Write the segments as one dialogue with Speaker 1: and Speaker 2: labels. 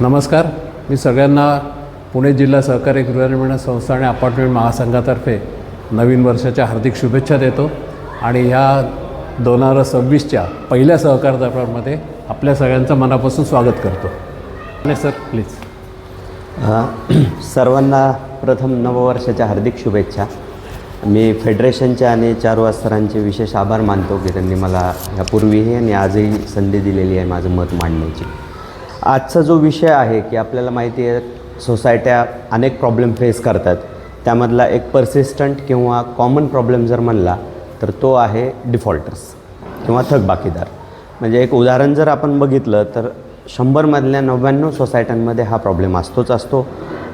Speaker 1: नमस्कार. मी सगळ्यांना पुणे जिल्हा सहकारी गृहनिर्माण संस्था आणि अपार्टमेंट महासंघातर्फे नवीन वर्षाच्या हार्दिक शुभेच्छा देतो आणि ह्या 2026च्या पहिल्या सहकार दरबारमध्ये आपल्या सगळ्यांचं मनापासून स्वागत करतो. आणि सर प्लीज.
Speaker 2: सर्वांना प्रथम नववर्षाच्या हार्दिक शुभेच्छा. मी फेडरेशनच्या आणि चारू सरांचे विशेष आभार मानतो की त्यांनी मला यापूर्वीही आणि आजही संधी दिलेली आहे माझं मत मांडण्याची. आजचा जो विषय आहे की आपल्याला माहिती आहे सोसायट्या अनेक प्रॉब्लेम फेस करतात, त्यामधला एक परसिस्टंट किंवा कॉमन प्रॉब्लेम जर म्हणला तर तो आहे डिफॉल्टर्स किंवा थकबाकीदार. म्हणजे एक उदाहरण जर आपण बघितलं तर 100मधल्या 99 सोसायट्यांमध्ये हा प्रॉब्लेम असतो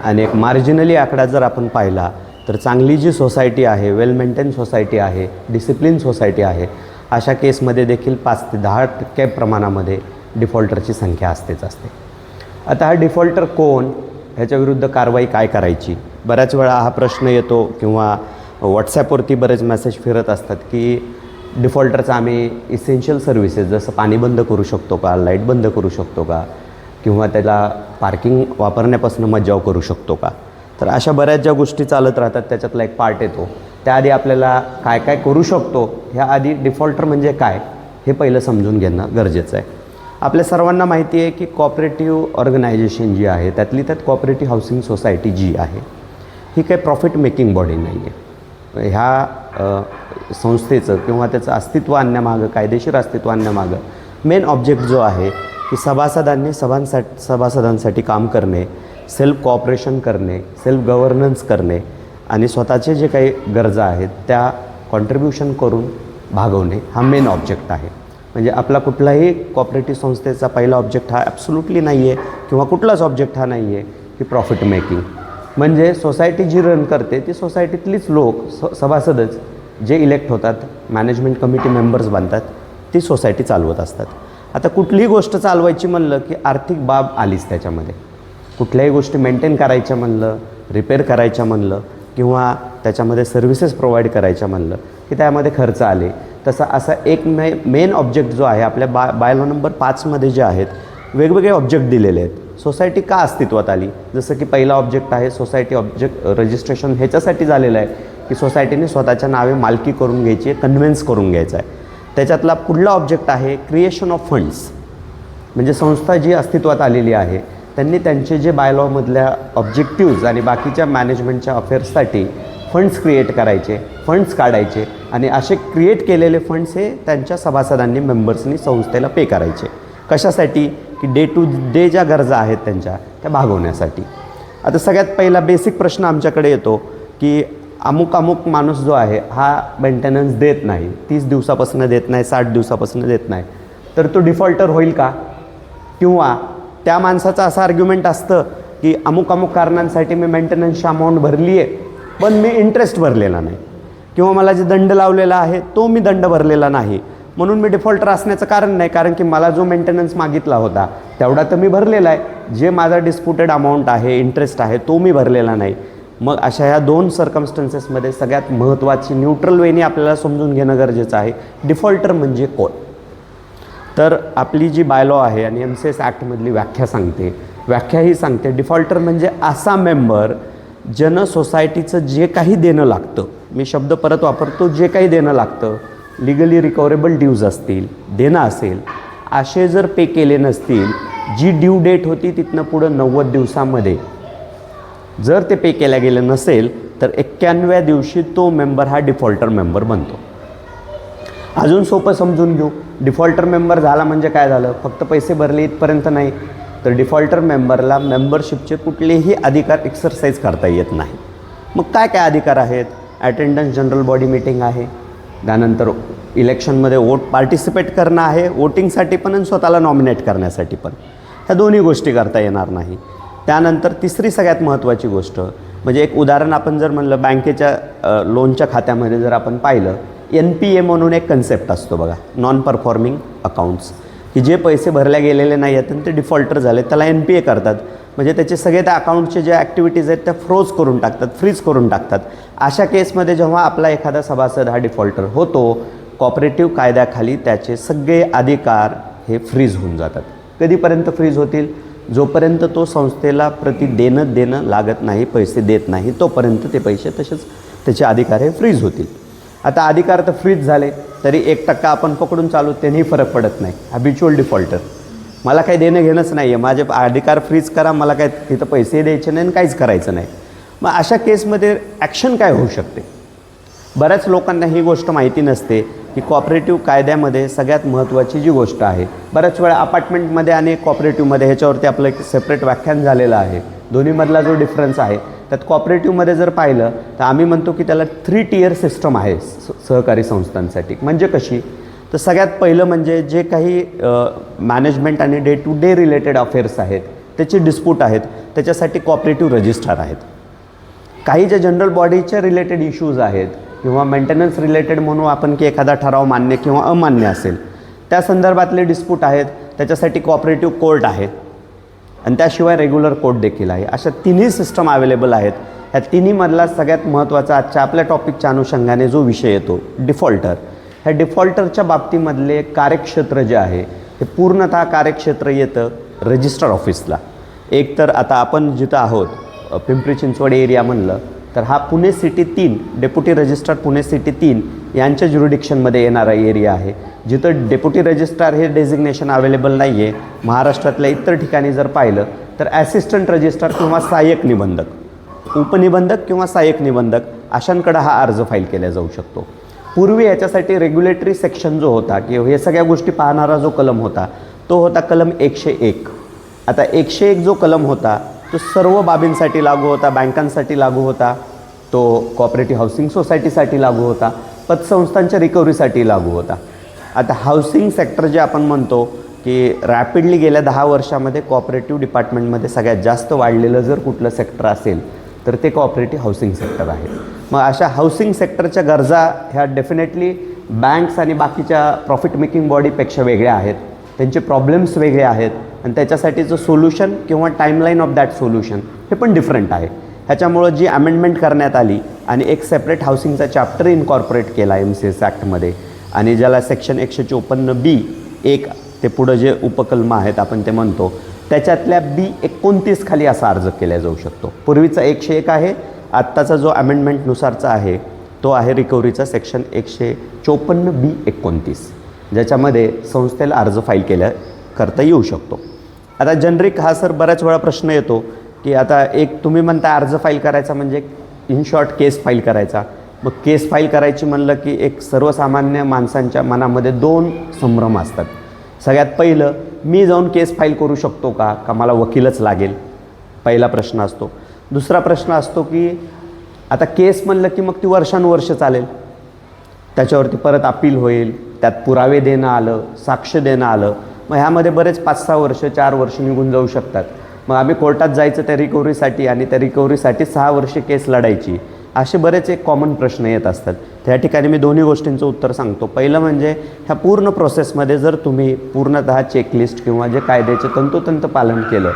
Speaker 2: आणि एक मार्जिनली आकडा जर आपण पाहिला तर चांगली जी सोसायटी आहे, वेल मेंटेन सोसायटी आहे, डिसिप्लिन सोसायटी आहे, अशा केसमध्ये देखील 5 ते 10% प्रमाणामध्ये डिफॉल्टरची संख्या असते. आता हा डिफॉल्टर कोण, ह्याच्याविरुद्ध कारवाई काय करायची, बऱ्याच वेळा हा प्रश्न येतो किंवा व्हॉट्सॲपवरती बरेच मेसेज फिरत असतात की डिफॉल्टरचा आम्ही इसेन्शियल सर्व्हिसेस जसं पाणी बंद करू शकतो का, लाईट बंद करू शकतो का, किंवा त्याला पार्किंग वापरण्यापासून मज्जाव करू शकतो का. तर अशा बऱ्याच ज्या गोष्टी चालत राहतात त्याच्यातला एक पार्ट येतो. त्याआधी आपल्याला काय काय करू शकतो ह्या आधी डिफॉल्टर म्हणजे काय हे पहिलं समजून घेणं गरजेचं आहे. आपल्या सर्वांना माहिती आहे की कॉपरेटिव्ह ऑर्गनायझेशन जी आहे त्यातली त्यात कॉपरेटिव्ह हाऊसिंग सोसायटी जी आहे ही काही प्रॉफिट मेकिंग बॉडी नाही आहे. ह्या संस्थेचं किंवा त्याचं अस्तित्व आणण्यामागं, कायदेशीर अस्तित्व आणण्यामागं मेन ऑब्जेक्ट जो आहे की सभासदांनी सभासदांसाठी काम करणे, सेल्फ कॉपरेशन करणे, सेल्फ गव्हर्नन्स करणे आणि स्वतःचे जे काही गरजा आहेत त्या कॉन्ट्रीब्युशन करून भागवणे हा मेन ऑब्जेक्ट आहे. म्हणजे आपला कुठलाही कॉपरेटिव्ह संस्थेचा पहिला ऑब्जेक्ट हा ॲब्सोल्युटली नाही आहे किंवा कुठलाच ऑब्जेक्ट हा नाही आहे की प्रॉफिट मेकिंग. म्हणजे सोसायटी जी रन करते ती सोसायटीतलीच लोक सभासदच जे इलेक्ट होतात, मॅनेजमेंट कमिटी मेंबर्स बनतात, ती सोसायटी चालवत असतात. आता कुठलीही गोष्ट चालवायची म्हणलं की आर्थिक बाब आलीच त्याच्यामध्ये. कुठल्याही गोष्टी मेंटेन करायच्या म्हणलं, रिपेअर करायच्या म्हणलं किंवा त्याच्यामध्ये सर्व्हिसेस प्रोव्हाइड करायच्या म्हणलं की त्यामध्ये खर्च आले. तसा असा एक मेन ऑब्जेक्ट जो आहे आपल्या बायलॉ नंबर 5मध्ये जे आहेत वेगवेगळे ऑब्जेक्ट दिलेले आहेत. सोसायटी का अस्तित्वात आली, जसं की पहिला ऑब्जेक्ट आहे सोसायटी ऑब्जेक्ट रजिस्ट्रेशन ह्याच्यासाठी झालेलं आहे की सोसायटीने स्वतःच्या नावे मालकी करून घ्यायची आहे, कन्व्हेन्स करून घ्यायचा आहे. त्याच्यातला पुढला ऑब्जेक्ट आहे क्रिएशन ऑफ फंड्स. म्हणजे संस्था जी अस्तित्वात आलेली आहे त्यांनी त्यांचे जे बायलॉमधल्या ऑब्जेक्टिव्ज आणि बाकीच्या मॅनेजमेंटच्या अफेअर्ससाठी फंड्स क्रिएट करायचे, फंड्स काढायचे आणि असे क्रिएट केलेले फंड्स हे त्यांच्या सभासदांनी, मेंबर्सनी संस्थेला पे करायचे. कशासाठी की डे टू डे ज्या गरजा आहेत त्यांच्या त्या भागवण्यासाठी. आता सगळ्यात पहिला बेसिक प्रश्न आमच्याकडे येतो की अमुक माणूस जो आहे हा मेंटेनन्स देत नाही, 30 दिवसापासून देत नाही, 60 दिवसापासून देत नाही, तर तो डिफॉल्टर होईल का. किंवा त्या माणसाचं असं आर्ग्युमेंट असतं की अमुक कारणांसाठी मी मेंटेनन्सची अमाऊंट भरली आहे पण मी इंटरेस्ट भरलेला नाही, किंवा मला जे दंड लावलेला आहे तो मी दंड भरलेला नाही, म्हणून मी डिफॉल्टर असण्याचं कारण नाही, कारण की मला जो मेंटेनन्स मागितला होता तेवढा तर मी भरलेला आहे, जे माझा डिस्प्युटेड अमाऊंट आहे, इंटरेस्ट आहे तो मी भरलेला नाही. मग अशा ह्या 2 सर्कमस्टन्सेसमध्ये सगळ्यात महत्त्वाची न्यूट्रल वेनी आपल्याला समजून घेणं गरजेचं आहे. डिफॉल्टर म्हणजे कोण. तर आपली जी बायलॉ आहे आणि MCS ॲक्टमधली व्याख्या ही सांगते डिफॉल्टर म्हणजे असा मेंबर ज्यानं सोसायटीचं जे काही देणं लागतं, मी शब्द परत वापरतो, जे काही देणं लागतं, लिगली रिकव्हरेबल ड्यूज असतील, देणं असेल, असे जर पे केले नसतील, जी ड्यू डेट होती तिथनं पुढं 90 दिवसामध्ये जर ते पे केल्या गेलं नसेल तर 91व्या दिवशी तो मेंबर हा डिफॉल्टर मेंबर बनतो. अजून सोपं समजून घेऊ. डिफॉल्टर मेंबर झाला म्हणजे काय झालं, फक्त पैसे भरले इथपर्यंत नाही, तर डिफॉल्टर मेंबरला मेंबरशिपचे कुठलेही अधिकार एक्सरसाइज करता येत नाही. मग काय काय अधिकार आहेत. अटेंडन्स जनरल बॉडी मीटिंग आहे, त्यानंतर इलेक्शनमध्ये पार्टिसिपेट करणं आहे, वोटिंगसाठी पण आणि स्वतःला नॉमिनेट करण्यासाठी पण. ह्या दोन्ही गोष्टी करता येणार नाही. त्यानंतर तिसरी सगळ्यात महत्त्वाची गोष्ट म्हणजे एक उदाहरण आपण जर म्हणलं, बँकेच्या लोनच्या खात्यामध्ये जर आपण पाहिलं, NPA म्हणून एक कन्सेप्ट असतो बघा, नॉन परफॉर्मिंग अकाउंट्स, की जे पैसे भरल्या गेलेले नाही आहेत आणि ते डिफॉल्टर झाले त्याला NPA करतात. म्हणजे त्याचे सगळे त्या अकाउंटचे जे ॲक्टिव्हिटीज आहेत त्या फ्रीज करून टाकतात. अशा केसमध्ये जेव्हा आपला एखादा सभासद हा डिफॉल्टर होतो, कॉपरेटिव्ह कायद्याखाली त्याचे सगळे अधिकार हे फ्रीज होऊन जातात. कधीपर्यंत फ्रीज होतील, जोपर्यंत तो संस्थेला प्रति देणं लागत नाही, पैसे देत नाही, तोपर्यंत ते पैसे तसेच त्याचे अधिकार हे फ्रीज होतील. आता अधिकार तर फ्रीज झाले तरी 1% आपण पकडून चालू त्यांनी फरक पडत नाही. हॅबिच्युअल डिफॉल्टर, मला काही देणं घेणंच नाही आहे, माझे अधिकार फ्रीज करा, मला काय तिथं पैसे द्यायचे नाही आणि काहीच करायचं नाही. मग अशा केसमध्ये ॲक्शन काय होऊ शकते? बऱ्याच लोकांना ही गोष्ट माहिती नसते की कॉपरेटिव्ह कायद्यामध्ये सगळ्यात महत्त्वाची जी गोष्ट आहे, बऱ्याच वेळा अपार्टमेंटमध्ये आणि कॉपरेटिव्हमध्ये ह्याच्यावरती आपलं एक सेपरेट व्याख्यान झालेलं आहे. दोन्हीमधला जो डिफरन्स आहे त्यात कॉपरेटिव्हमध्ये जर पाहिलं तर आम्ही म्हणतो की त्याला 3 टियर सिस्टम आहे सहकारी संस्थांसाठी. म्हणजे कशी? तर सगळ्यात पहिलं म्हणजे जे काही मॅनेजमेंट आणि day to day related affairs आहेत, त्याचे डिस्प्यूट आहेत, त्याच्यासाठी कॉपरेटिव्ह रजिस्ट्रार आहेत. काही ज्या जनरल बॉडीच्या रिलेटेड इश्यूज आहेत किंवा मेंटेनन्स रिलेटेड म्हणू आपण की एखादा ठराव मान्य किंवा अमान्य असेल, त्या संदर्भातले डिस्प्यूट आहेत, त्याच्यासाठी कॉपरेटिव्ह कोर्ट आहे आणि त्याशिवाय रेग्युलर कोर्ट देखील आहे. अशा तिन्ही सिस्टम अवेलेबल आहेत. ह्या तिन्हीमधला सगळ्यात महत्त्वाचा आजच्या आपल्या टॉपिकच्या अनुषंगाने जो विषय येतो डिफॉल्टर, ह्या डिफॉल्टरच्या बाबतीमधले कार्यक्षेत्र जे आहे हे पूर्णतः कार्यक्षेत्र येतं रजिस्टर ऑफिसला. एक तर आता आपण जिथं आहोत पिंपरी चिंचवड एरिया म्हणलं तर हा Pune city 3 deputy registrar Pune city 3 यांच्या ज्युरिडिक्शनमध्ये येणारा एरिया आहे, जिथं डेप्युटी रजिस्ट्रार हे डेझिग्नेशन अवेलेबल नाही आहे. महाराष्ट्रातल्या इतर ठिकाणी जर पाहिलं तर ॲसिस्टंट रजिस्ट्रार किंवा सहाय्यक निबंधक, उपनिबंधक किंवा सहाय्यक निबंधक अशांकडे हा अर्ज फाईल केला जाऊ शकतो. पूर्वी याच्यासाठी रेग्युलेटरी सेक्शन जो होता किंवा हे सगळ्या गोष्टी पाहणारा जो कलम होता तो होता कलम 101. आता 101 जो कलम होता तो सर्व बाबींसाठी लागू होता, बँकांसाठी लागू होता, तो कॉपरेटिव्ह हाऊसिंग सोसायटीसाठी लागू होता, पतसंस्थांच्या रिकव्हरीसाठी लागू होता. आता हाऊसिंग सेक्टर जे आपण म्हणतो की रॅपिडली गेल्या 10 वर्षामध्ये कॉपरेटिव्ह डिपार्टमेंटमध्ये सगळ्यात जास्त वाढलेलं जर कुठलं सेक्टर असेल तर ते कॉपरेटिव्ह हाऊसिंग सेक्टर आहे. मग अशा हाऊसिंग सेक्टरच्या गरजा ह्या डेफिनेटली बँक्स आणि बाकीच्या प्रॉफिट मेकिंग बॉडीपेक्षा वेगळ्या आहेत, त्यांचे प्रॉब्लेम्स वेगळे आहेत आणि त्याच्यासाठीचं सोल्युशन किंवा टाईमलाईन ऑफ दॅट सोल्युशन हे पण डिफरंट आहे. ह्याच्यामुळं जी अमेंडमेंट करण्यात आली आणि एक सेपरेट हाऊसिंगचा चॅप्टर इनकॉर्पोरेट केला MCS ॲक्टमध्ये आणि ज्याला सेक्शन 154B(1) ते पुढं जे उपकलम आहेत आपण ते म्हणतो, त्याच्यातल्या B29 खाली असा अर्ज केला जाऊ शकतो. पूर्वीचा 101 आहे, आत्ताचा जो अमेंडमेंटनुसारचा आहे तो आहे रिकव्हरीचा सेक्शन 154B(29), ज्याच्यामध्ये संस्थेला अर्ज फाईल करता येऊ शकतो. आता जनरिक हा सर बऱ्याच वेळा प्रश्न येतो की आता एक तुम्ही म्हणता अर्ज फाईल करायचा म्हणजे इन शॉर्ट केस फाईल करायचा. मग केस फाईल करायची म्हणलं की एक सर्वसामान्य माणसांच्या मनामध्ये 2 संभ्रम असतात. सगळ्यात पहिलं, मी जाऊन केस फाईल करू शकतो का मला वकीलच लागेल, पहिला प्रश्न असतो. दुसरा प्रश्न असतो की आता केस म्हणलं की मग ती वर्षानुवर्ष चालेल, त्याच्यावरती परत अपील होईल, त्यात पुरावे देणं आलं, साक्ष देणं आलं, मग ह्यामध्ये बरेच 5-6 वर्ष 4 वर्ष निघून जाऊ शकतात. मग आम्ही कोर्टात जायचं त्या रिकव्हरीसाठी आणि त्या रिकव्हरीसाठी 6 वर्षे केस लढायची, असे बरेच एक कॉमन प्रश्न येत असतात. त्या ठिकाणी मी दोन्ही गोष्टींचं उत्तर सांगतो. पहिलं म्हणजे ह्या पूर्ण प्रोसेसमध्ये जर तुम्ही पूर्णतः चेकलिस्ट किंवा जे कायद्याचे तंतोतंत पालन केलं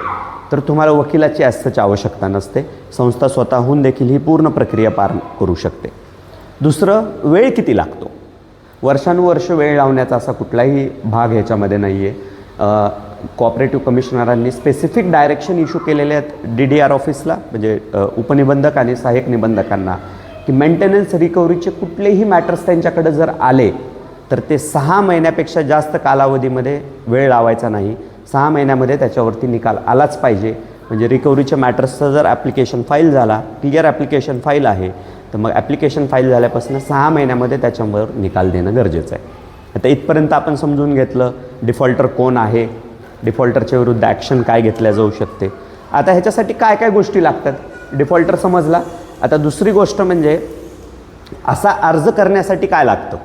Speaker 2: तर तुम्हाला वकिलाची असंच आवश्यकता नसते, संस्था स्वतःहून देखील ही पूर्ण प्रक्रिया पार करू शकते. दुसरं, वेळ किती लागतो? वर्षानुवर्ष वेळ लावण्याचा असा कुठलाही भाग ह्याच्यामध्ये नाही आहे. कॉपरेटिव्ह कमिशनरांनी स्पेसिफिक डायरेक्शन इश्यू केलेले आहेत DDR ऑफिसला, म्हणजे उपनिबंधक आणि सहाय्यक निबंधकांना, की मेंटेनन्स रिकव्हरीचे कुठलेही मॅटर्स त्यांच्याकडे जर आले तर ते 6 महिन्यापेक्षा जास्त कालावधीमध्ये वेळ लावायचा नाही. 6 महिन्यामध्ये त्याच्यावरती निकाल आलाच पाहिजे. म्हणजे रिकव्हरीच्या मॅटर्सचा जर ॲप्लिकेशन फाईल झाला, क्लिअर ॲप्लिकेशन फाईल आहे, तर मग ॲप्लिकेशन फाईल झाल्यापासून 6 महिन्यामध्ये त्याच्यावर निकाल देणं गरजेचं आहे. आता इथपर्यंत आपण समजून घेतलं डिफॉल्टर कोण आहे, डिफॉल्टरच्या विरुद्ध ॲक्शन काय घेतल्या जाऊ शकते. आता ह्याच्यासाठी काय काय गोष्टी लागतात, डिफॉल्टर समजला. आता दुसरी गोष्ट म्हणजे असा अर्ज करण्यासाठी काय लागतं.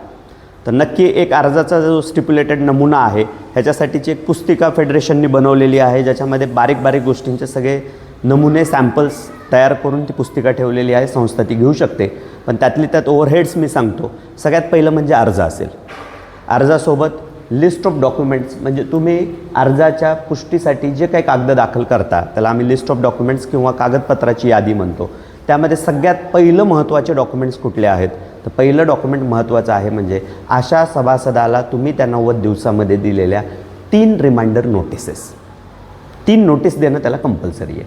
Speaker 2: तर नक्की एक अर्जाचा जो स्टिप्युलेटेड नमुना आहे ह्याच्यासाठीची एक पुस्तिका फेडरेशननी बनवलेली आहे, ज्याच्यामध्ये बारीक बारीक गोष्टींचे सगळे नमुने सॅम्पल्स तयार करून ती पुस्तिका ठेवलेली आहे. संस्था ती घेऊ शकते. पण त्यातली त्यात ओव्हरहेड्स मी सांगतो. सगळ्यात पहिलं म्हणजे अर्ज असेल. अर्जासोबत लिस्ट ऑफ डॉक्युमेंट्स, म्हणजे तुम्ही अर्जाच्या पुष्टीसाठी जे काही कागद दाखल करता त्याला आम्ही लिस्ट ऑफ डॉक्युमेंट्स किंवा कागदपत्राची यादी म्हणतो. त्यामध्ये सगळ्यात पहिलं महत्त्वाचे डॉक्युमेंट्स कुठले आहेत, तर पहिलं डॉक्युमेंट महत्त्वाचं आहे म्हणजे अशा सभासदाला तुम्ही त्या 90 दिवसामध्ये दिलेल्या 3 रिमाइंडर नोटिसेस. 3 नोटीस देणं त्याला कंपल्सरी आहे.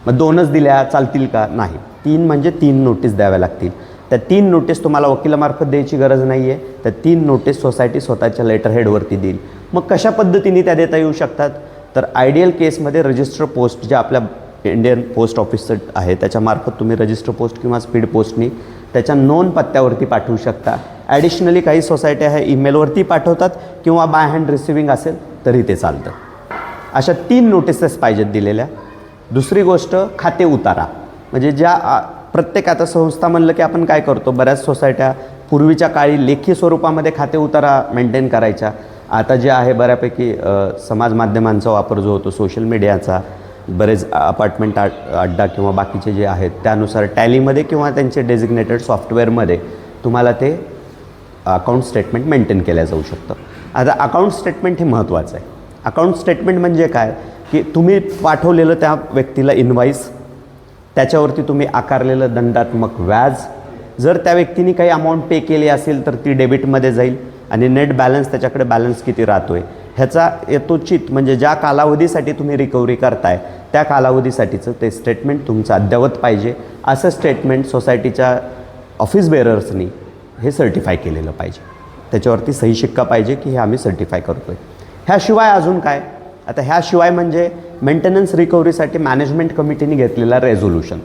Speaker 2: मग 2च दिल्या चालतील का? नाही, 3 म्हणजे 3 नोटीस द्याव्या लागतील. त्या 3 नोटीस तुम्हाला वकिलामार्फत द्यायची गरज नाही आहे. त्या 3 नोटीस सोसायटी स्वतःच्या लेटरहेडवरती देईल. मग कशा पद्धतीने त्या देता येऊ शकतात? तर आयडियल केसमध्ये रजिस्टर पोस्ट जे आपल्या इंडियन पोस्ट ऑफिसचं आहे त्याच्यामार्फत तुम्ही रजिस्टर पोस्ट किंवा स्पीड पोस्टनी त्याच्या नोंद पत्त्यावरती पाठवू शकता. ॲडिशनली काही सोसायट्या ह्या ईमेलवरती पाठवतात किंवा बाय हँड रिसिविंग असेल तरी ते चालतं. अशा 3 नोटिसेस पाहिजेत दिलेल्या. दुसरी गोष्ट खाते उतारा, म्हणजे ज्या प्रत्येक आता संस्था म्हणलं की आपण काय करतो, बऱ्याच सोसायट्या पूर्वीच्या काळी लेखी स्वरूपामध्ये खाते उतारा मेंटेन करायच्या. आता जे आहे बऱ्यापैकी समाज माध्यमांचा वापर जो होतो, सोशल मीडियाचा, बरेच अपार्टमेंट अड्डा किंवा बाकीचे जे आहेत त्यानुसार टॅलीमध्ये किंवा त्यांचे डेझिग्नेटेड सॉफ्टवेअरमध्ये तुम्हाला ते अकाउंट स्टेटमेंट मेंटेन केलं जाऊ शकतं. आता अकाउंट स्टेटमेंट हे महत्त्वाचं आहे. अकाउंट स्टेटमेंट म्हणजे काय, की तुम्ही पाठवलेलं त्या व्यक्तीला इनवाईस, त्याच्यावरती तुम्ही आकारलेलं दंडात्मक व्याज, जर त्या व्यक्तीने काही अमाऊंट पे केली असेल तर ती डेबिटमध्ये जाईल आणि नेट बॅलन्स, त्याच्याकडे बॅलन्स किती राहतो आहे ह्याचा यथोचित, म्हणजे ज्या कालावधीसाठी तुम्ही रिकव्हरी करताय त्या कालावधीसाठीचं ते स्टेटमेंट तुमचं अद्ययावत पाहिजे. असं स्टेटमेंट सोसायटीच्या ऑफिस बेरर्सनी हे सर्टिफाय केलेलं पाहिजे. त्याच्यावरती सही शिक्का पाहिजे की हे आम्ही सर्टिफाय करतो आहे. ह्याशिवाय अजून काय, आता ह्याशिवाय म्हणजे मेंटेनन्स रिकव्हरीसाठी मॅनेजमेंट कमिटीने घेतलेला रेझोल्युशन.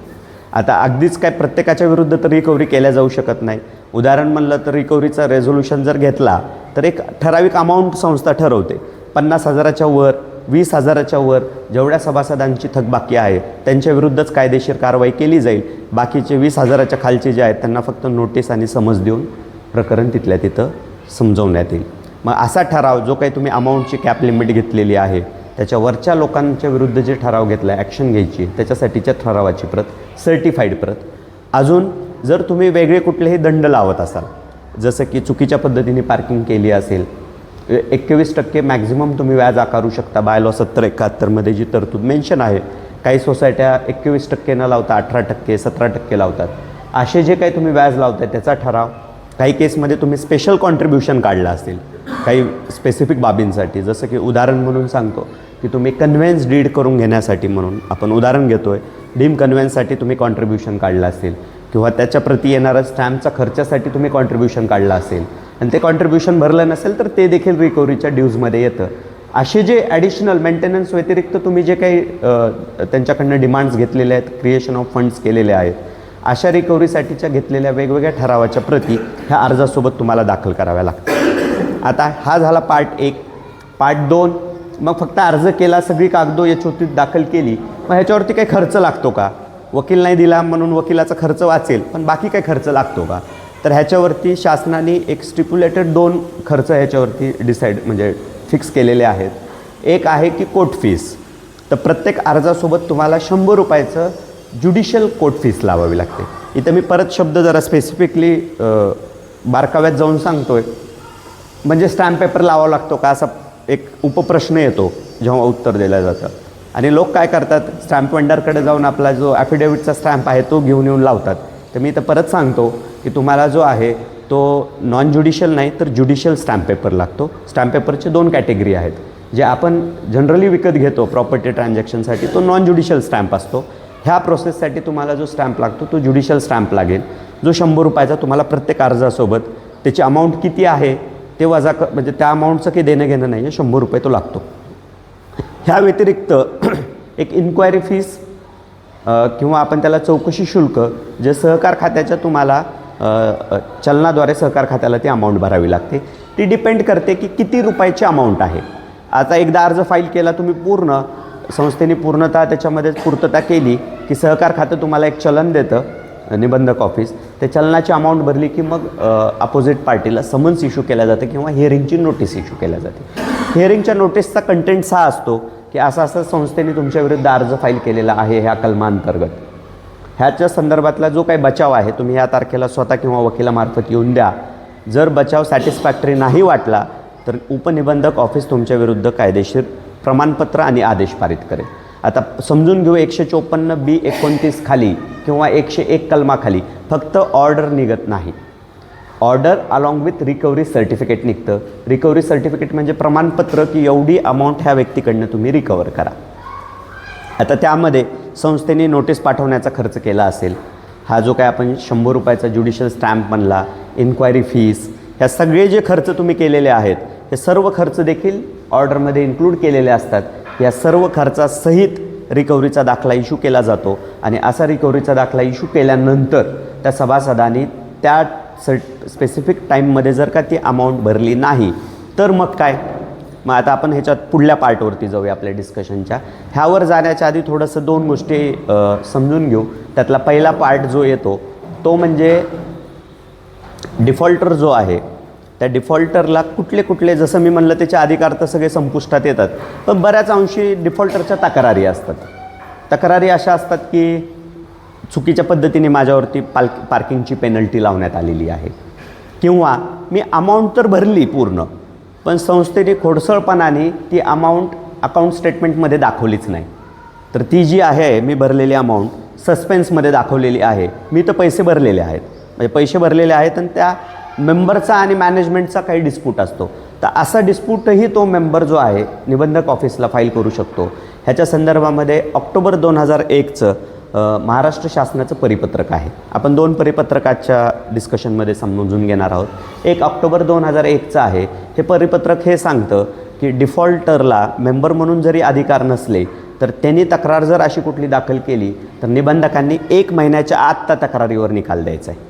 Speaker 2: आता अगदीच काय प्रत्येकाच्या विरुद्ध तर रिकव्हरी केल्या जाऊ शकत नाही. उदाहरण म्हणलं तर रिकव्हरीचा रेझोल्युशन जर घेतला तर एक ठराविक अमाऊंट संस्था ठरवते, 50,000च्या वर, 20,000च्या वर जेवढ्या सभासदांची थकबाकी आहे त्यांच्या विरुद्धच कायदेशीर कारवाई केली जाईल. बाकीचे 20,000च्या खालचे जे आहेत त्यांना फक्त नोटीस आणि समज देऊन प्रकरण तिथल्या तिथं समजवण्यात येईल. मग असा ठराव जो काही तुम्ही अमाऊंटची कॅप लिमिट घेतलेली आहे त्याच्यावरच्या लोकांच्या विरुद्ध जे ठराव घेतला आहे, ॲक्शन घ्यायची, त्याच्यासाठीच्या ठरावाची प्रत, सर्टिफाईड प्रत. अजून जर तुम्ही वेगळे कुठलेही दंड लावत असाल, जसं की चुकीच्या पद्धतीने पार्किंग केली असेल, 21% मॅक्झिमम तुम्ही व्याज आकारू शकता. बाय लॉ 7071 जी तरतूद मेन्शन आहे. काही सोसायट्या 21% न लावता 18%, 17% लावतात. असे जे काही तुम्ही व्याज लावताय त्याचा ठराव. काही केसमध्ये तुम्ही स्पेशल कॉन्ट्रीब्युशन काढलं असेल काही स्पेसिफिक बाबींसाठी, जसं की उदाहरण म्हणून सांगतो की तुम्ही कन्व्हेन्स डीड करून घेण्यासाठी, म्हणून आपण उदाहरण घेतो आहे, डीम कन्व्हेन्ससाठी तुम्ही कॉन्ट्रीब्युशन काढलं असेल किंवा त्याच्या प्रती येणारा स्टॅम्पचा खर्चासाठी तुम्ही कॉन्ट्रीब्युशन काढलं असेल आणि ते कॉन्ट्रीब्युशन भरलं नसेल तर ते देखील रिकव्हरीच्या ड्यूजमध्ये येतं. असे जे ॲडिशनल मेंटेनन्स व्यतिरिक्त तुम्ही जे काही त्यांच्याकडनं डिमांड्स घेतलेले आहेत, क्रिएशन ऑफ फंड्स केलेले आहेत, अशा रिकव्हरीसाठीच्या घेतलेल्या वेगवेगळ्या ठरावाच्या प्रती ह्या अर्जासोबत तुम्हाला दाखल कराव्या लागतात. आता हा झाला पार्ट 1. पार्ट 2, मग फक्त अर्ज केला, सगळी कागदो यथोचित दाखल केली, मग ह्याच्यावरती काही खर्च लागतो का? वकील नाही दिला म्हणून वकिलाचा खर्च वाचेल, पण बाकी काही खर्च लागतो का? तर ह्याच्यावरती शासनाने एक स्टिप्युलेटेड 2 खर्च ह्याच्यावरती म्हणजे फिक्स केलेले आहेत. एक आहे की कोर्ट फीस. तर प्रत्येक अर्जासोबत तुम्हाला 100 रुपयाचं ज्युडिशियल कोर्ट फीस लावावी लागते. इथं मी परत शब्द जरा स्पेसिफिकली बारकाव्यात जाऊन सांगतो आहे, म्हणजे स्टॅम्प पेपर लावावा लागतो का असा एक उपप्रश्न येतो जेव्हा उत्तर दिलं जातं. आणि लोक काय करतात, स्टॅम्प वेंडरकडे जाऊन आपला जो ॲफिडेविटचा स्टॅम्प आहे तो घेऊन येऊन लावतात. तर मी इथं परत सांगतो की तुम्हाला जो आहे तो नॉन ज्युडिशियल नाही तर ज्युडिशियल स्टॅम्प पेपर लागतो. स्टॅम्प पेपरचे 2 कॅटेगरी आहेत. जे आपण जनरली विकत घेतो प्रॉपर्टी ट्रान्झॅक्शनसाठी तो नॉन ज्युडिशियल स्टॅम्प असतो. ह्या प्रोसेससाठी तुम्हाला जो स्टॅम्प लागतो तो ज्युडिशियल स्टॅम्प लागेल, जो 100 रुपयाचा तुम्हाला प्रत्येक अर्जासोबत, त्याची अमाऊंट किती आहे ते वजा म्हणजे त्या अमाऊंटचं काही देणं घेणं नाही आहे, 100 रुपये तो लागतो. ह्या व्यतिरिक्त एक इन्क्वायरी फीस किंवा आपण त्याला चौकशी शुल्क, जे सहकार खात्याच्या तुम्हाला चलनाद्वारे सहकार खात्याला ती अमाऊंट भरावी लागते. ती डिपेंड करते की किती रुपयाची अमाऊंट आहे. आता एकदा अर्ज फाईल केला तुम्ही, पूर्ण संस्थेने पूर्णतः त्याच्यामध्ये पूर्तता केली की सहकार खातं तुम्हाला एक चलन देतं, निबंधक ऑफिस. ते चलनाची अमाऊंट भरली की मग अपोजिट पार्टीला समन्स इश्यू केल्या जाते किंवा हिअरिंगची नोटीस इश्यू केल्या जाते. हिअरिंगच्या नोटीसचा कंटेंट हा असतो की असं असं संस्थेने तुमच्या विरुद्ध अर्ज फाईल केलेला आहे ह्या कलमांतर्गत. ह्याच्या संदर्भातला जो काही बचाव आहे तुम्ही ह्या तारखेला स्वतः किंवा वकिलामार्फत येऊन द्या. जर बचाव सॅटिस्फॅक्टरी नाही वाटला तर उपनिबंधक ऑफिस तुमच्या विरुद्ध कायदेशीर प्रमाणपत्र आणि आदेश पारित करेल. आता समजून घेऊ, 154B29 खाली किंवा 101 कलमाखाली फक्त ऑर्डर निघत नाही, order along with recovery certificate निघतं. रिकव्हरी सर्टिफिकेट म्हणजे प्रमाणपत्र की एवढी अमाऊंट ह्या व्यक्तीकडनं तुम्ही रिकवर करा. आता त्यामध्ये संस्थेने नोटीस पाठवण्याचा खर्च केला असेल, हा जो काय आपण 100 रुपयाचा ज्युडिशियल स्टॅम्प म्हणला, इन्क्वायरी फीस, ह्या सगळे जे खर्च तुम्ही केलेले आहेत हे सर्व खर्च देखील ऑर्डरमध्ये इन्क्लूड केलेले असतात. या सर्व खर्चासहित रिकव्हरीचा दाखला इश्यू केला जातो आणि असा रिकव्हरीचा दाखला इश्यू केल्यानंतर त्या सभासदांनी त्या स्पेसिफिक टाईममध्ये जर का ती अमाऊंट भरली नाही तर मग काय. मग आता आपण ह्याच्यात पुढल्या पार्टवरती जाऊया आपल्या डिस्कशनच्या. ह्यावर जाण्याच्या आधी थोडंसं 2 गोष्टी समजून घेऊ. त्यातला पहिला पार्ट जो येतो तो म्हणजे डिफॉल्टर जो आहे त्या डिफॉल्टरला कुठले कुठले, जसं मी म्हणलं त्याचे अधिकार तर सगळे संपुष्टात येतात, पण बऱ्याच अंशी डिफॉल्टरच्या तक्रारी असतात. तक्रारी अशा असतात की चुकीच्या पद्धतीने माझ्यावरती पार्किंगची पेनल्टी लावण्यात आलेली आहे, किंवा मी अमाऊंट तर भरली पूर्ण पण संस्थेने खोडसळपणाने ती अमाऊंट अकाउंट स्टेटमेंटमध्ये दाखवलीच नाही. तर ती जी आहे मी भरलेली अमाऊंट सस्पेन्समध्ये दाखवलेली आहे. मी तर पैसे भरलेले आहेत, म्हणजे पैसे भरलेले आहेत आणि त्या मेंबरचा आणि मॅनेजमेंटचा काही डिस्प्यूट असतो. तर असा डिस्प्यूटही तो मेंबर जो आहे निबंधक ऑफिसला फाईल करू शकतो. ह्याच्या संदर्भामध्ये ऑक्टोबर 2001चं महाराष्ट्र शासनाचं परिपत्रक आहे. आपण 2 परिपत्रकाच्या डिस्कशनमध्ये समजून घेणार आहोत. एक ऑक्टोबर 2001चं आहे. हे परिपत्रक हे सांगतं की डिफॉल्टरला मेंबर म्हणून जरी अधिकार नसले तर त्यांनी तक्रार जर अशी कुठली दाखल केली तर निबंधकांनी 1 महिन्याच्या आत त्या तक्रारीवर निकाल द्यायचा आहे.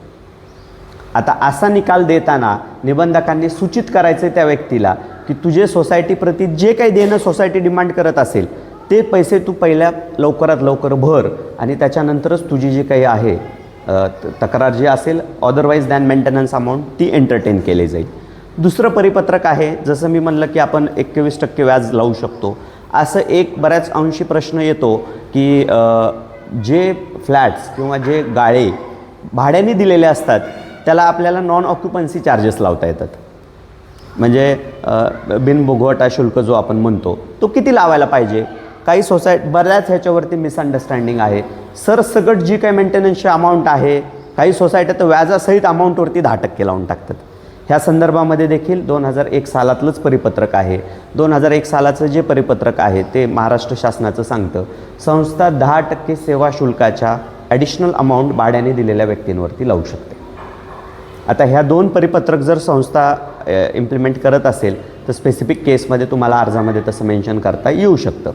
Speaker 2: आता असा निकाल देताना निबंधकांनी सूचित करायचं आहे त्या व्यक्तीला की तुझे सोसायटीप्रती जे काही देणं सोसायटी डिमांड करत असेल ते पैसे तू पहिल्या लवकरात लवकर भर आणि त्याच्यानंतरच तुझी जी काही आहे तक्रार जी असेल अदरवाईज दॅन मेंटेनन्स अमाऊंट ती एंटरटेन केली जाईल. दुसरं परिपत्रक आहे, जसं मी म्हणलं की आपण 21% व्याज लावू शकतो. असं एक बऱ्याच अंशी प्रश्न येतो की जे फ्लॅट्स किंवा जे गाळे भाड्याने दिलेले असतात त्याला आपल्याला नॉन ऑक्युपन्सी चार्जेस लावता येतात. म्हणजे बिनभोगवटा शुल्क जो आपण म्हणतो तो किती लावायला पाहिजे. काही बऱ्याच ह्याच्यावरती मिसअंडरस्टँडिंग आहे. सरसकट जी काही मेंटेनन्सची अमाऊंट आहे काही सोसायट्या तर व्याजासहित अमाऊंटवरती 10% लावून टाकतात. ह्या संदर्भामध्ये देखील 2001 सालातलंच परिपत्रक आहे. 2001 सालाचं जे परिपत्रक आहे ते महाराष्ट्र शासनाचं सांगतं संस्था 10% सेवा शुल्काच्या ॲडिशनल अमाऊंट भाड्याने दिलेल्या व्यक्तींवरती लावू शकते. आता ह्या 2 परिपत्रक जर संस्था इम्प्लिमेंट करत असेल तर स्पेसिफिक केसमध्ये तुम्हाला अर्जामध्ये तसं मेन्शन करता येऊ शकतं.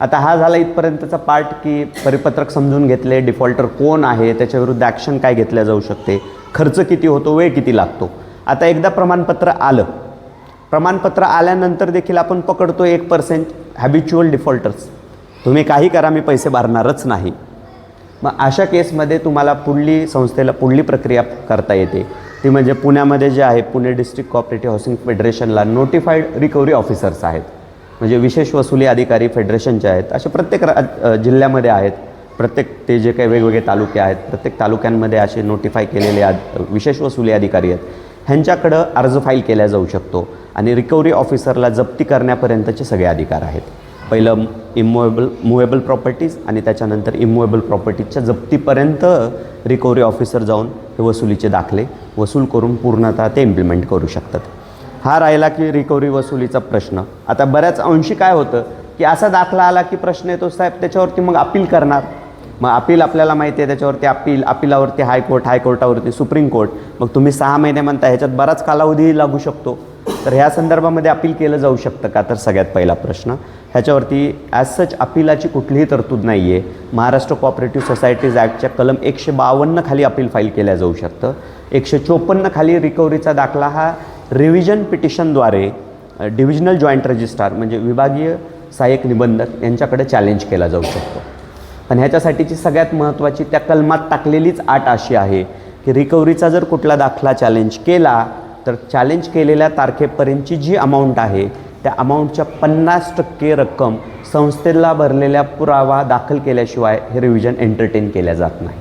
Speaker 2: आता हा झाला इथपर्यंतचा पार्ट की परिपत्रक समजून घेतले, डिफॉल्टर कोण आहे, त्याच्याविरुद्ध ॲक्शन काय घेतल्या जाऊ शकते, खर्च किती होतो, वेळ किती लागतो. आता एकदा प्रमाणपत्र आलं, प्रमाणपत्र आल्यानंतर देखील आपण पकडतो 1% हॅबिच्युअल डिफॉल्टर्स. तुम्ही काही करा मी पैसे भरणारच नाही. मग अशा केसमध्ये तुम्हाला संस्थेला पुढली प्रक्रिया करता येते. ती म्हणजे पुण्यामध्ये जे आहे पुणे डिस्ट्रिक्ट कोऑपरेटिव्ह हाऊसिंग फेडरेशनला नोटिफाईड रिकव्हरी ऑफिसर्स आहेत. म्हणजे विशेष वसुली अधिकारी फेडरेशनचे आहेत. असे प्रत्येक जिल्ह्यामध्ये आहेत. प्रत्येक ते जे काही वेगवेगळे तालुके आहेत प्रत्येक तालुक्यांमध्ये असे नोटिफाय केलेले विशेष वसुली अधिकारी आहेत. ह्यांच्याकडं अर्ज फाईल केला जाऊ शकतो आणि रिकव्हरी ऑफिसरला जप्ती करण्यापर्यंतचे सगळे अधिकार आहेत. पहिलं मुवेबल प्रॉपर्टीज आणि त्याच्यानंतर इमुवेबल प्रॉपर्टीजच्या जप्तीपर्यंत रिकव्हरी ऑफिसर जाऊन हे वसुलीचे दाखले वसूल करून पूर्णतः ते इम्प्लिमेंट करू शकतात. हा राहिला की रिकव्हरी वसुलीचा प्रश्न. आता बऱ्याच अंशी काय होतं की असा दाखला आला की प्रश्न येतो साहेब त्याच्यावरती मग अपील करणार. मग अपील आपल्याला माहिती आहे त्याच्यावरती अपिलावरती हायकोर्टावरती सुप्रीम कोर्ट. मग तुम्ही 6 महिने म्हणता, ह्याच्यात बराच कालावधीही लागू शकतो. तर ह्या संदर्भामध्ये अपील केलं जाऊ शकतं का, तर सगळ्यात पहिला प्रश्न ह्याच्यावरती ॲज सच अपिलाची कुठलीही तरतूद नाही आहे. महाराष्ट्र कोऑपरेटिव्ह सोसायटीज ॲक्टच्या कलम 152 खाली अपील फाईल केल्या जाऊ शकतं. 154 खाली रिकव्हरीचा दाखला हा रिव्हिजन पिटिशनद्वारे डिव्हिजनल जॉईंट रजिस्ट्रार म्हणजे विभागीय सहाय्यक निबंधक यांच्याकडे चॅलेंज केला जाऊ शकतो. पण ह्याच्यासाठीची सगळ्यात महत्त्वाची त्या कलमात टाकलेलीच अट अशी आहे की रिकव्हरीचा जर कुठला दाखला चॅलेंज केला तर चॅलेंज केलेल्या तारखेपर्यंतची जी अमाऊंट आहे त्या अमाऊंटच्या 50% रक्कम संस्थेला भरलेल्या पुरावा दाखल केल्याशिवाय हे रिव्हिजन एंटरटेन केल्या जात नाही.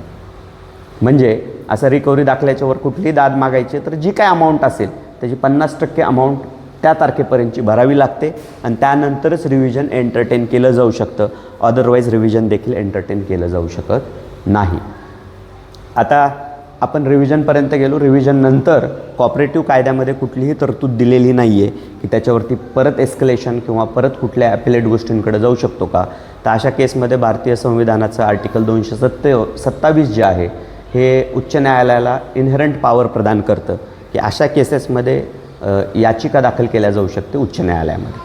Speaker 2: म्हणजे असं रिकव्हरी दाखल्याच्यावर कुठलीही दाद मागायची तर जी काय अमाऊंट असेल त्याची 50% अमाऊंट त्या तारखेपर्यंतची भरावी लागते आणि त्यानंतरच रिव्हिजन एंटरटेन केलं जाऊ शकतं. अदरवाईज रिव्हिजन देखील एंटरटेन केलं जाऊ शकत नाही. आता आपण रिव्हिजनपर्यंत गेलो. रिव्हिजननंतर कॉपरेटिव्ह कायद्यामध्ये कुठलीही तरतूद दिलेली नाही आहे की त्याच्यावरती परत एस्केलेशन किंवा परत कुठल्या ॲपिलेट गोष्टींकडे जाऊ शकतो का. तर अशा केसमध्ये भारतीय संविधानाचं आर्टिकल 227 जे आहे हे उच्च न्यायालयाला इनहेरंट पॉवर प्रदान करतं की अशा केसेसमध्ये याचिका दाखल केल्या जाऊ शकते उच्च न्यायालयामध्ये.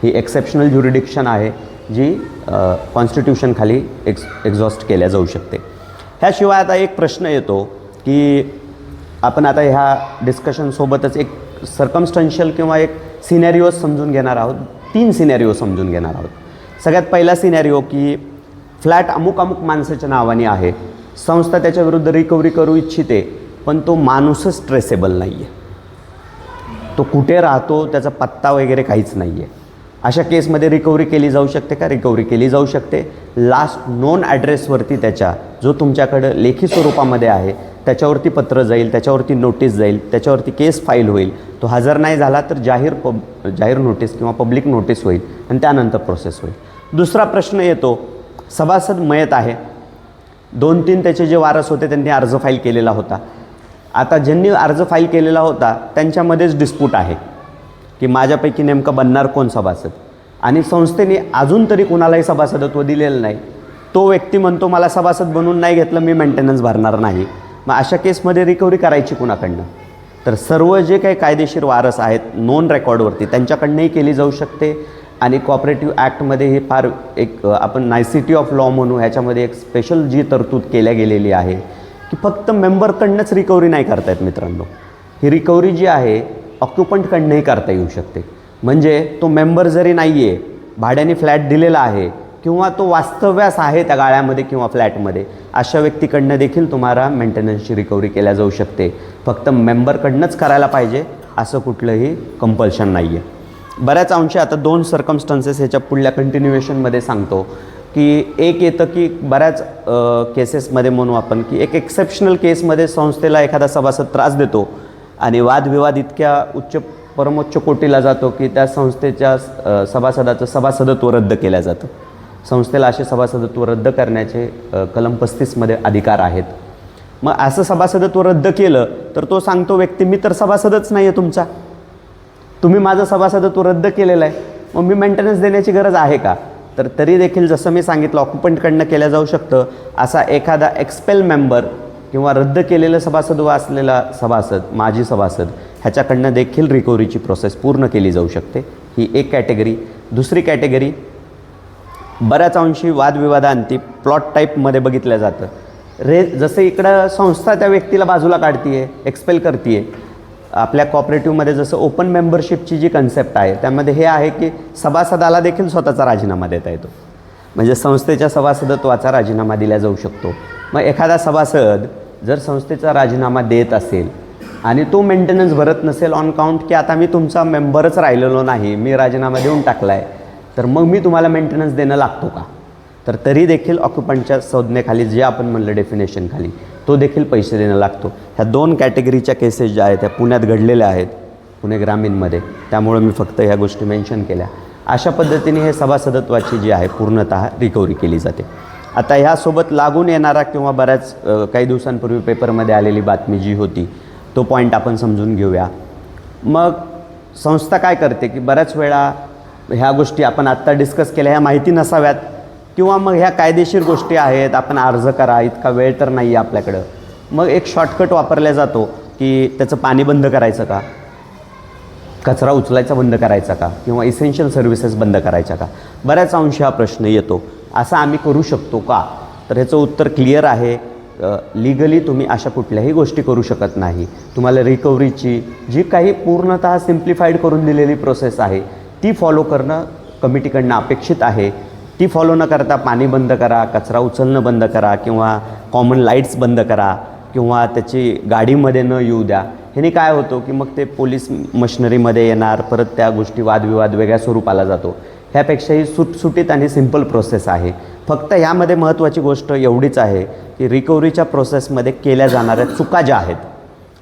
Speaker 2: ही एक्सेप्शनल ज्युरिडिक्शन आहे जी कॉन्स्टिट्यूशनखाली एक्झॉस्ट केल्या जाऊ शकते. ह्याशिवाय आता एक प्रश्न येतो की आपण आता ह्या डिस्कशनसोबतच एक सर्कमस्टन्शियल किंवा एक सिनॅरिओ समजून घेणार आहोत. 3 सिनॅरिओ समजून घेणार आहोत. सगळ्यात पहिला सिनॅरिओ की फ्लॅट अमुक अमुक माणसाच्या नावाने आहे, संस्था त्याच्याविरुद्ध रिकव्हरी करू इच्छिते, पण तो माणूसच ट्रेसेबल नाही आहे, तो कुठे राहतो त्याचा पत्ता वगैरे काहीच नाही आहे. अशा केसमध्ये रिकव्हरी केली जाऊ शकते का? रिकव्हरी केली जाऊ शकते. लास्ट नोन ॲड्रेसवरती त्याच्या जो तुमच्याकडं लेखी स्वरूपामध्ये आहे त्याच्यावरती पत्र जाईल, त्याच्यावरती नोटीस जाईल, त्याच्यावरती केस फाईल होईल. तो हजर नाही झाला तर जाहीर नोटीस किंवा पब्लिक नोटीस होईल आणि त्यानंतर प्रोसेस होईल. दुसरा प्रश्न येतो, सभासद मयत आहे, 2-3 त्याचे जे वारस होते त्यांनी अर्ज फाईल केलेला होता. आता ज्यांनी अर्ज फाईल केलेला होता त्यांच्यामध्येच डिस्प्यूट आहे की माझ्यापैकी नेमकं बनणार कोण सभासद, आणि संस्थेने अजून तरी कुणालाही सभासदत्व दिलेलं नाही. तो व्यक्ती म्हणतो मला सभासद बनवून नाही घेतलं, मी मेंटेनन्स भरणार नाही. मग अशा केसमध्ये रिकव्हरी करायची कुणाकडनं? तर सर्व जे काही कायदेशीर वारस आहेत नोन रेकॉर्डवरती त्यांच्याकडनंही केली जाऊ शकते. आणि कॉपरेटिव्ह ॲक्टमध्ये ही फार एक आपण नायसिटी ऑफ लॉ म्हणू, ह्याच्यामध्ये एक स्पेशल जी तरतूद केल्या गेलेली आहे की फक्त मेंबरकडनंच रिकव्हरी नाही करता येत मित्रांनो. ही रिकव्हरी जी आहे ऑक्युपंटकडनंही करता येऊ शकते. म्हणजे तो मेंबर जरी नाही आहे, भाड्याने फ्लॅट दिलेला आहे किंवा तो वास्तव्यास आहे त्या गाळ्यामध्ये किंवा फ्लॅटमध्ये, अशा व्यक्तीकडनं देखील तुम्हाला मेंटेनन्सची रिकव्हरी केल्या जाऊ शकते. फक्त मेंबरकडनंच करायला पाहिजे असं कुठलंही कंपल्शन नाही आहे. बऱ्याच अंशी आता 2 सर्कमस्टन्सेस ह्याच्या पुढल्या कंटिन्युएशनमध्ये सांगतो की एक येतं की बऱ्याच केसेसमध्ये म्हणू आपण की एक एक्सेप्शनल केसमध्ये संस्थेला एखादा सभासद त्रास देतो आणि वादविवाद इतक्या परमोच्च कोटीला जातो की त्या संस्थेच्या सभासदाचं सभासदत्व रद्द केलं जातं. संस्थेला असे सभासदत्व रद्द करण्याचे कलम 35मध्ये अधिकार आहेत. मग असं सभासदत्व रद्द केलं तर तो सांगतो व्यक्ती मी तर सभासदच नाही आहे तुमचा, तुम्ही माझं सभासदत्व रद्द केलेलं आहे, मग मी मेंटेनन्स देण्याची गरज आहे का? तर तरी देखील जसं मी सांगितलं ऑक्युपंटकडनं केलं जाऊ शकतं. असा एखादा एक्सपेल मेंबर किंवा रद्द केलेलं सभासद असलेला सभासद, माजी सभासद, ह्याच्याकडनं देखील रिकव्हरीची प्रोसेस पूर्ण केली जाऊ शकते. ही एक कॅटेगरी. दुसरी कॅटेगरी बऱ्याच अंशी वादविवादांती प्लॉट टाईपमध्ये बघितलं जातं. जसं इकडं संस्था त्या व्यक्तीला बाजूला काढते आहे, एक्सपेल करते आहे. आपल्या कॉपरेटिव्हमध्ये जसं ओपन मेंबरशिपची जी कन्सेप्ट आहे त्यामध्ये हे आहे की सभासदाला देखील स्वतःचा राजीनामा देता येतो. म्हणजे संस्थेच्या सभासदत्वाचा राजीनामा दिला जाऊ शकतो. मग एखादा सभासद जर संस्थेचा राजीनामा देत असेल आणि तो मेंटेनन्स भरत नसेल ऑन काउंट की आता मी तुमचा मेंबरच राहिलेलो नाही, मी राजीनामा देऊन टाकला आहे, तर मग मी तुम्हाला मेंटेनन्स देणं लागतो का? तर तरी देखील ऑक्युपंटच्या संज्ञेखाली जे आपण म्हणलं डेफिनेशनखाली तो देखील पैसे देणं लागतो. ह्या 2 कॅटेगरीच्या केसेस ज्या आहेत त्या पुण्यात घडलेल्या आहेत, पुणे ग्रामीणमध्ये, त्यामुळं मी फक्त ह्या गोष्टी मेन्शन केल्या. अशा पद्धतीने हे सभासदत्वाची जी आहे पूर्णतः रिकव्हरी केली जाते. आता ह्यासोबत लागून येणारा किंवा बऱ्याच काही दिवसांपूर्वी पेपरमध्ये आलेली बातमी जी होती तो पॉईंट आपण समजून घेऊया. मग संस्था काय करते की बऱ्याच वेळा ह्या गोष्टी आपण आत्ता डिस्कस केल्या ह्या माहिती नसाव्यात किंवा मग ह्या कायदेशीर गोष्टी आहेत, आपण अर्ज करा, इतका वेळ तर नाही आहे आपल्याकडं. मग एक शॉर्टकट वापरला जातो की त्याचं पाणी बंद करायचं का, कचरा उचलायचा बंद करायचा का, किंवा इसेन्शियल सर्व्हिसेस बंद करायच्या का. बऱ्याच अंशी हा प्रश्न येतो, असं आम्ही करू शकतो का? तर ह्याचं उत्तर क्लिअर आहे. लीगली तुम्ही अशा कुठल्याही गोष्टी करू शकत नाही. तुम्हाला रिकव्हरीची जी काही पूर्णतः सिम्प्लिफाईड करून दिलेली प्रोसेस आहे ती फॉलो करणं कमिटीकडनं अपेक्षित आहे. ती फॉलो न करता पाणी बंद करा, कचरा उचलणं बंद करा, किंवा कॉमन लाईट्स बंद करा, किंवा त्याची गाडीमध्ये न येऊ द्या, ह्याने काय होतं की मग ते पोलीस मशिनरीमध्ये येणार, परत त्या गोष्टी वादविवाद वेगळ्या स्वरूपाला जातो. ह्यापेक्षाही सुटसुटीत आणि सिम्पल प्रोसेस आहे. फक्त ह्यामध्ये महत्त्वाची गोष्ट एवढीच आहे की रिकव्हरीच्या प्रोसेसमध्ये केल्या जाणाऱ्या चुका ज्या आहेत,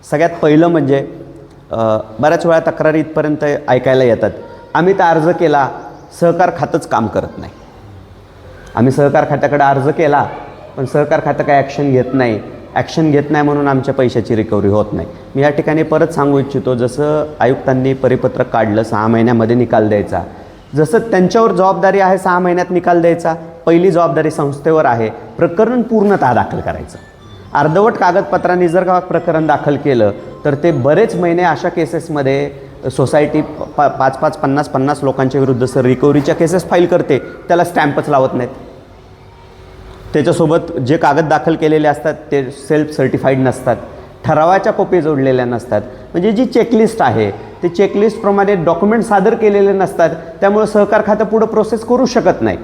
Speaker 2: सगळ्यात पहिलं म्हणजे बऱ्याच वेळा तक्रारी इथपर्यंत ऐकायला येतात, आम्ही तर अर्ज केला, सहकार खातंच काम करत नाही. आम्ही सहकार खात्याकडे अर्ज केला पण सहकार खातं काही ॲक्शन घेत नाही, ॲक्शन घेत नाही म्हणून आमच्या पैशाची रिकव्हरी होत नाही. मी या ठिकाणी परत सांगू इच्छितो, जसं आयुक्तांनी परिपत्रक काढलं 6 महिन्यामध्ये निकाल द्यायचा, जसं त्यांच्यावर जबाबदारी आहे 6 महिन्यात निकाल द्यायचा, पहिली जबाबदारी संस्थेवर आहे प्रकरण पूर्णतः दाखल करायचं. अर्धवट कागदपत्रांनी जर का प्रकरण दाखल केलं तर ते बरेच महिने अशा केसेसमध्ये सोसायटी 5-5, 50-50 लोकांच्या विरुद्ध सर रिकव्हरीच्या केसेस फाईल करते, त्याला स्टॅम्पच लावत नाहीत. त्याच्यासोबत जे कागद दाखल केलेले असतात ते सेल्फ सर्टिफाईड नसतात, ठरावाच्या कॉपी जोडलेल्या नसतात. म्हणजे जी चेकलिस्ट आहे ते चेकलिस्टप्रमाणे डॉक्युमेंट सादर केलेले नसतात. त्यामुळं सहकार खातं पुढं प्रोसेस करू शकत नाही.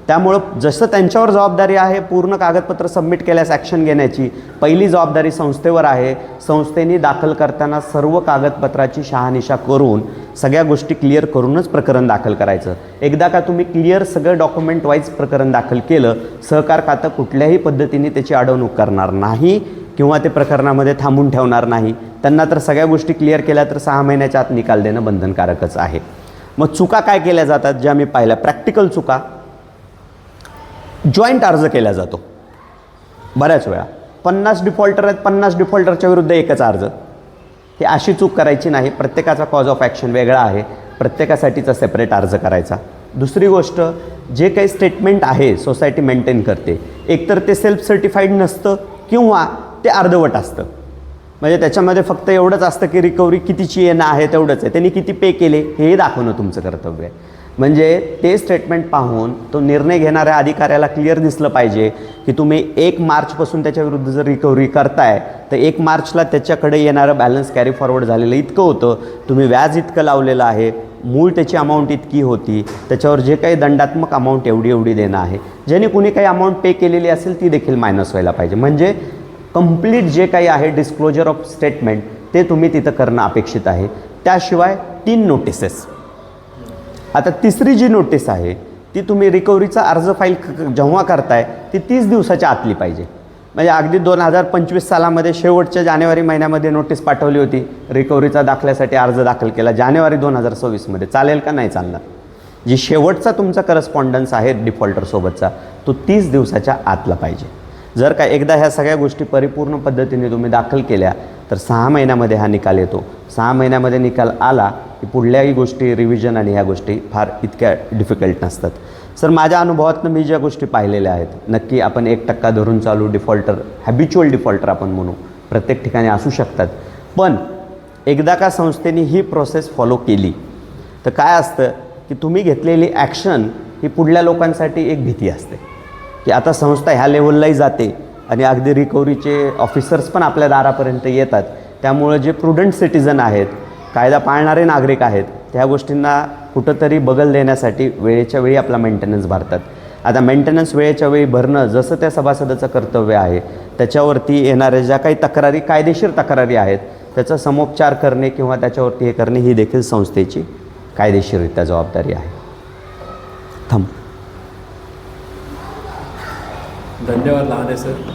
Speaker 2: त्यामुळं जसं त्यांच्यावर जबाबदारी आहे पूर्ण कागदपत्र सबमिट केल्यास ॲक्शन घेण्याची, पहिली जबाबदारी संस्थेवर आहे. संस्थेने दाखल करताना सर्व कागदपत्राची शहानिशा करून सगळ्या गोष्टी क्लिअर करूनच प्रकरण दाखल करायचं. एकदा का तुम्ही क्लिअर सगळं डॉक्युमेंट वाईज प्रकरण दाखल केलं, सहकार खातं कुठल्याही पद्धतीने त्याची अडवणूक करणार नाही किंवा ते प्रकरणामध्ये थांबून ठेवणार नाही. त्यांना तर सगळ्या गोष्टी क्लिअर केल्या तर 6 महिन्याच्या आत निकाल देणं बंधनकारकच आहे. मग चुका काय केल्या जातात ज्या मी पाहिल्या, प्रॅक्टिकल चुका. जॉईंट अर्ज केला जातो बऱ्याच वेळा. 50 डिफॉल्टर आहेत, 50 डिफॉल्टरच्या विरुद्ध एकच अर्ज. ही अशी चूक करायची नाही. प्रत्येकाचा कॉज ऑफ ॲक्शन वेगळा आहे, प्रत्येकासाठीचा सेपरेट अर्ज करायचा. दुसरी गोष्ट, जे काही स्टेटमेंट आहे सोसायटी मेंटेन करते, एकतर ते सेल्फ सर्टिफाईड नसतं किंवा ते अर्धवट असतं. म्हणजे त्याच्यामध्ये फक्त एवढंच असतं की रिकव्हरी कितीची येणं आहे तेवढंच आहे, त्यांनी किती पे केले हे दाखवणं तुमचं कर्तव्य आहे. म्हणजे ते स्टेटमेंट पाहून तो निर्णय घेणाऱ्या अधिकाऱ्याला क्लिअर दिसलं पाहिजे की तुम्ही 1 मार्चपासून त्याच्याविरुद्ध जर रिकव्हरी करताय तर 1 मार्चला त्याच्याकडे येणारं बॅलन्स कॅरी फॉरवर्ड झालेलं इतकं होतं, तुम्ही व्याज इतकं लावलेलं आहे, मूळ त्याची अमाऊंट इतकी होती, त्याच्यावर जे काही दंडात्मक अमाऊंट एवढी देणं आहे, ज्याने कुणी काही अमाऊंट पे केलेली असेल ती देखील मायनस व्हायला पाहिजे. म्हणजे कंप्लीट जे काही आहे डिस्क्लोजर ऑफ स्टेटमेंट ते तुम्ही तिथं करणं अपेक्षित आहे. त्याशिवाय 3 नोटिसेस. आता तिसरी जी नोटीस आहे ती तुम्ही रिकव्हरीचा अर्ज फाईल जेव्हा करताय ती 30 दिवसाच्या आतली पाहिजे. म्हणजे अगदी 2025 सालामध्ये शेवटच्या जानेवारी महिन्यामध्ये नोटीस पाठवली होती, रिकव्हरीचा दाखल्यासाठी अर्ज दाखल केला जानेवारी 2026मध्ये, चालेल का? नाही चालणार. जी शेवटचा तुमचा करस्पॉन्डन्स आहे डिफॉल्टरसोबतचा तो 30 दिवसाच्या आतला पाहिजे. जर का एकदा ह्या सगळ्या गोष्टी परिपूर्ण पद्धतीने तुम्ही दाखल केल्या तर 6 महिन्यामध्ये हा निकाल येतो. 6 महिन्यामध्ये निकाल आला की पुढल्याही गोष्टी रिव्हिजन आणि ह्या गोष्टी फार इतक्या डिफिकल्ट नसतात. सर माझ्या अनुभवातनं मी ज्या गोष्टी पाहिलेल्या आहेत, नक्की आपण 1% धरून चालू डिफॉल्टर, हॅबिच्युअल डिफॉल्टर आपण म्हणू, प्रत्येक ठिकाणी असू शकतात. पण एकदा का संस्थेने ही प्रोसेस फॉलो केली तर काय असतं की तुम्ही घेतलेली ॲक्शन ही पुढल्या लोकांसाठी एक भीती असते की आता संस्था ह्या लेवललाही जाते आणि अगदी रिकव्हरीचे ऑफिसर्स पण आपल्या दारापर्यंत येतात. त्यामुळं जे प्रुडंट सिटिझन आहेत, कायदा पाळणारे नागरिक आहेत, त्या गोष्टींना कुठंतरी बगल देण्यासाठी वेळेच्या वेळी आपला मेंटेनन्स भरतात. आता मेंटेनन्स वेळेच्या वेळी भरणं जसं त्या सभासदाचं कर्तव्य आहे, त्याच्यावरती येणाऱ्या ज्या काही तक्रारी, कायदेशीर तक्रारी आहेत, त्याचा समोपचार करणे किंवा त्याच्यावरती हे करणे ही देखील संस्थेची कायदेशीररित्या जबाबदारी आहे.
Speaker 1: धन्यवाद लहाने सर.